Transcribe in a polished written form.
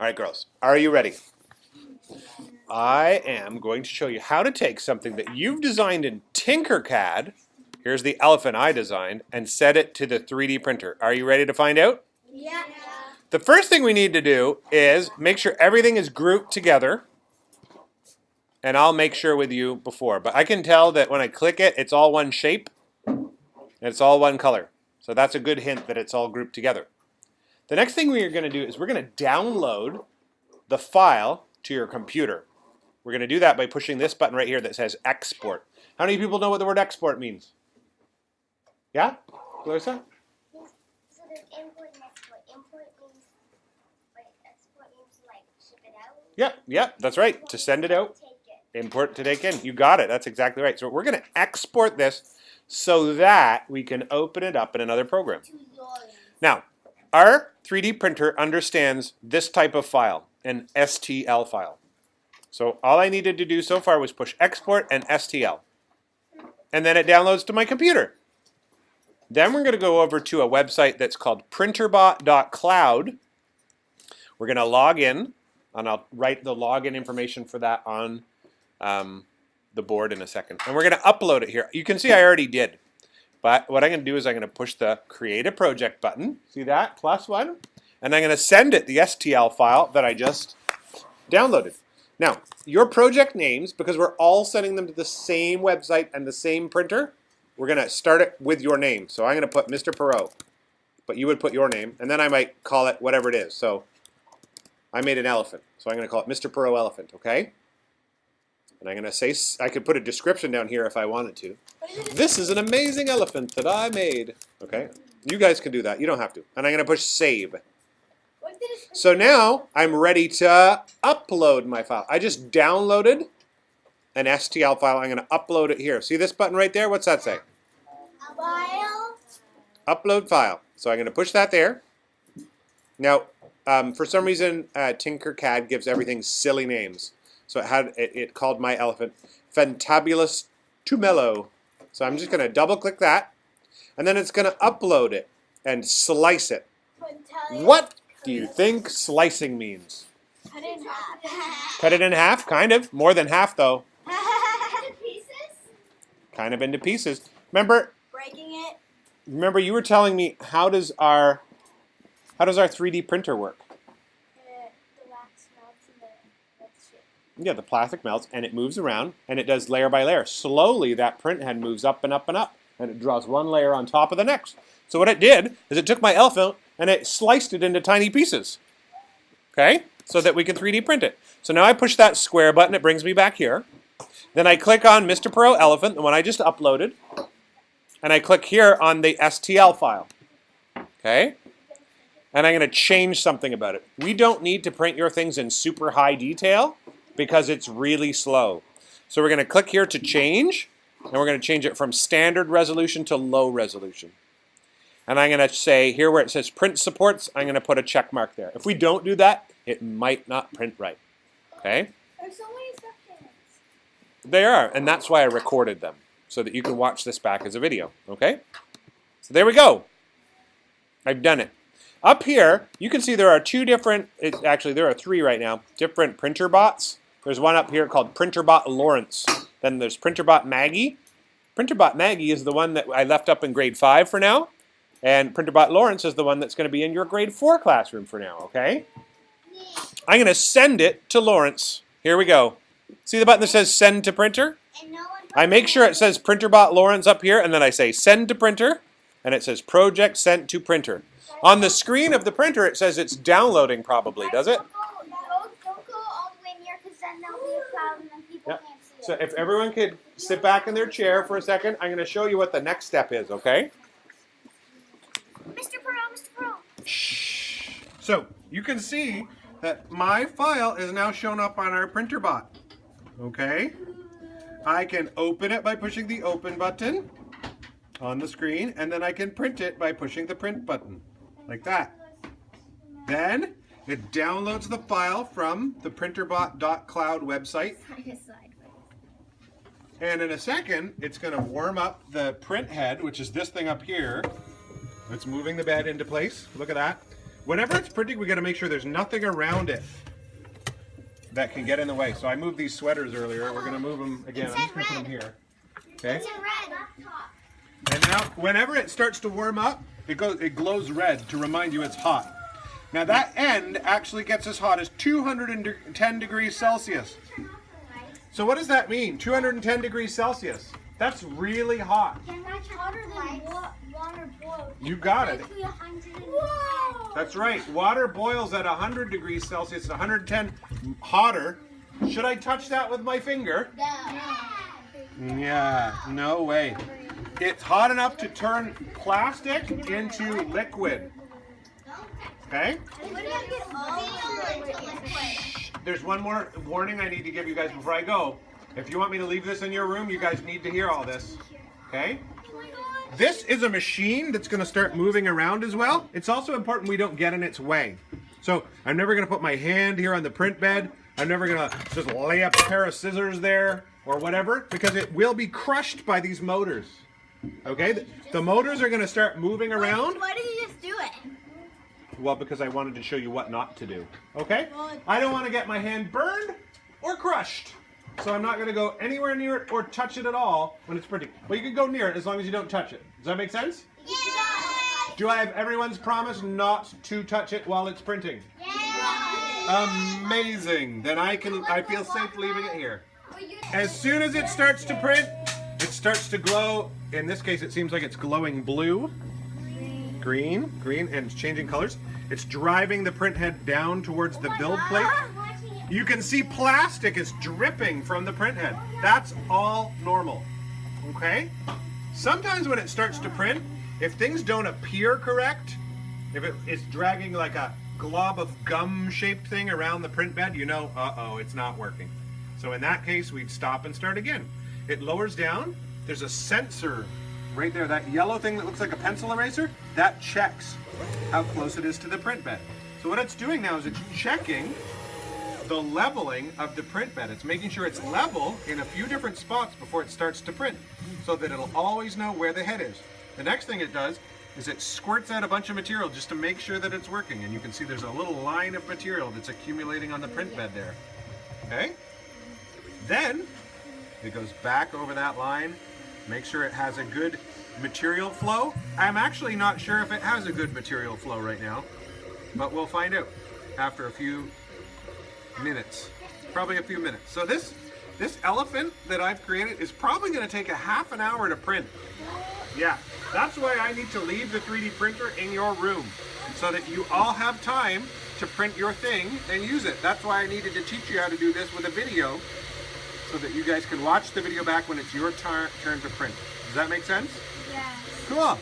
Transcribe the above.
All right, girls, are you ready? I am going to show you how to take something that you've designed in Tinkercad, here's the elephant I designed, and set it to the 3D printer. Are you ready to find out? Yeah. The first thing we need to do is make sure everything is grouped together, and I'll make sure with you before. But I can tell that when I click it, it's all one shape, and it's all one color. So that's a good hint that it's all grouped together. The next thing we are going to do is we're going to download the file to your computer. We're going to do that by pushing this button right here that says export. How many people know what the word export means? Yeah? Clarissa? So there's import and export. Import means, export means like ship it out? Yep, that's right. To send it out. Take it. Import to take in. You got it. That's exactly right. So we're going to export this so that we can open it up in another program. Now, our 3D printer understands this type of file, an STL file. So all I needed to do so far was push export and STL. And then it downloads to my computer. Then we're going to go over to a website that's called printrbot.cloud. We're going to log in, and I'll write the login information for that on the board in a second. And we're going to upload it here. You can see I already did. But what I'm going to do is I'm going to push the Create a Project button. See that? +1. And I'm going to send it the STL file that I just downloaded. Now, your project names, because we're all sending them to the same website and the same printer, we're going to start it with your name. So I'm going to put Mr. Perot, but you would put your name, and then I might call it whatever it is. So I made an elephant, so I'm going to call it Mr. Perot Elephant, okay? And I'm going to say, I could put a description down here if I wanted to. This is an amazing elephant that I made. Okay, you guys can do that. You don't have to. And I'm going to push save. So now I'm ready to upload my file. I just downloaded an STL file. I'm going to upload it here. See this button right there? What's that say? File. Upload file. So I'm going to push that there. Now, for some reason, Tinkercad gives everything silly names. So it called my elephant Fantabulous Tumelo. So I'm just going to double click that, and then it's going to upload it and slice it. What do you think slicing means? Cut it in half. Cut it in half, kind of. More than half, though. Into pieces? Kind of into pieces. Remember Breaking it? Remember, you were telling me how does our 3D printer work? The wax melts and the shape. Yeah, the plastic melts and it moves around and it does layer by layer. Slowly, that print head moves up and up and up, and it draws one layer on top of the next. So what it did is it took my elephant and it sliced it into tiny pieces. Okay, so that we can 3D print it. So now I push that square button. It brings me back here. Then I click on Mr. Perot Elephant, the one I just uploaded, and I click here on the STL file. Okay, and I'm going to change something about it. We don't need to print your things in super high detail because it's really slow. So we're going to click here to change, and we're going to change it from standard resolution to low resolution. And I'm going to say here where it says print supports, I'm going to put a check mark there. If we don't do that, it might not print right. Okay? There's so many instructions. They are, and that's why I recorded them, so that you can watch this back as a video. Okay? So there we go. I've done it. Up here, you can see there are two different, actually there are three right now, different printer bots. There's one up here called Printrbot Lawrence. Then there's Printrbot Maggie. Printrbot Maggie is the one that I left up in grade 5 for now. And Printrbot Lawrence is the one that's going to be in your grade 4 classroom for now, okay? I'm going to send it to Lawrence. Here we go. See the button that says send to printer? I make sure it says Printrbot Lawrence up here, and then I say send to printer, and it says project sent to printer. On the screen of the printer, it says it's downloading probably, does it? Don't go all the way near, because then there'll be a cloud and then people can't see it. So if everyone could sit back in their chair for a second, I'm going to show you what the next step is, okay? Mr. Perot. Shh. So you can see that my file is now shown up on our printer bot. Okay? I can open it by pushing the open button on the screen, and then I can print it by pushing the print button, like that. Then it downloads the file from the printrbot.cloud website. And in a second, it's going to warm up the print head, which is this thing up here. It's moving the bed into place. Look at that. whenever it's printing, we got to make sure there's nothing around it that can get in the way. So I moved these sweaters earlier. We're going to move them again. I'm just going to put them here. Okay. It's in red. And now, whenever it starts to warm up, it glows red to remind you it's hot. Now that end actually gets as hot as 210 degrees Celsius. So what does that mean? 210 degrees Celsius. That's really hot. Hotter than water boils. You got it. Basically 110. That's right. Water boils at 100 degrees Celsius, 110 hotter. Should I touch that with my finger? Yeah, no way. It's hot enough to turn plastic into liquid. Okay? There's one more warning I need to give you guys before I go. If you want me to leave this in your room, you guys need to hear all this. Okay? This is a machine that's going to start moving around as well. It's also important we don't get in its way. So I'm never going to put my hand here on the print bed. I'm never going to just lay up a pair of scissors there or whatever, because it will be crushed by these motors. Okay? The motors are going to start moving around. Why did you just do it? Well, because I wanted to show you what not to do. Okay? I don't want to get my hand burned or crushed. So I'm not going to go anywhere near it or touch it at all when it's printing. Well, you can go near it as long as you don't touch it. Does that make sense? Yeah. Do I have everyone's promise not to touch it while it's printing? Yeah. Amazing. Then I feel safe leaving it here. As soon as it starts to print, it starts to glow. In this case, it seems like it's glowing blue. Green, and it's changing colors. It's driving the print head down towards the build plate. You can see plastic is dripping from the print head. That's all normal, okay? Sometimes when it starts to print, if things don't appear correct, if it's dragging like a glob of gum-shaped thing around the print bed, you know, uh-oh, it's not working. So in that case, we'd stop and start again. It lowers down. There's a sensor right there, that yellow thing that looks like a pencil eraser, that checks how close it is to the print bed. So what it's doing now is it's checking the leveling of the print bed. It's making sure it's level in a few different spots before it starts to print, so that it'll always know where the head is. The next thing it does is it squirts out a bunch of material just to make sure that it's working. And you can see there's a little line of material that's accumulating on the print bed there. Okay? Then it goes back over that line, make sure it has a good material flow. I'm actually not sure if it has a good material flow right now, but we'll find out after a few minutes, probably a few minutes. So this elephant that I've created is probably going to take a half an hour to print. Yeah, that's why I need to leave the 3D printer in your room, so that you all have time to print your thing and use it. That's why I needed to teach you how to do this with a video, so that you guys can watch the video back when it's your turn to print. Does that make sense? Yeah. Cool.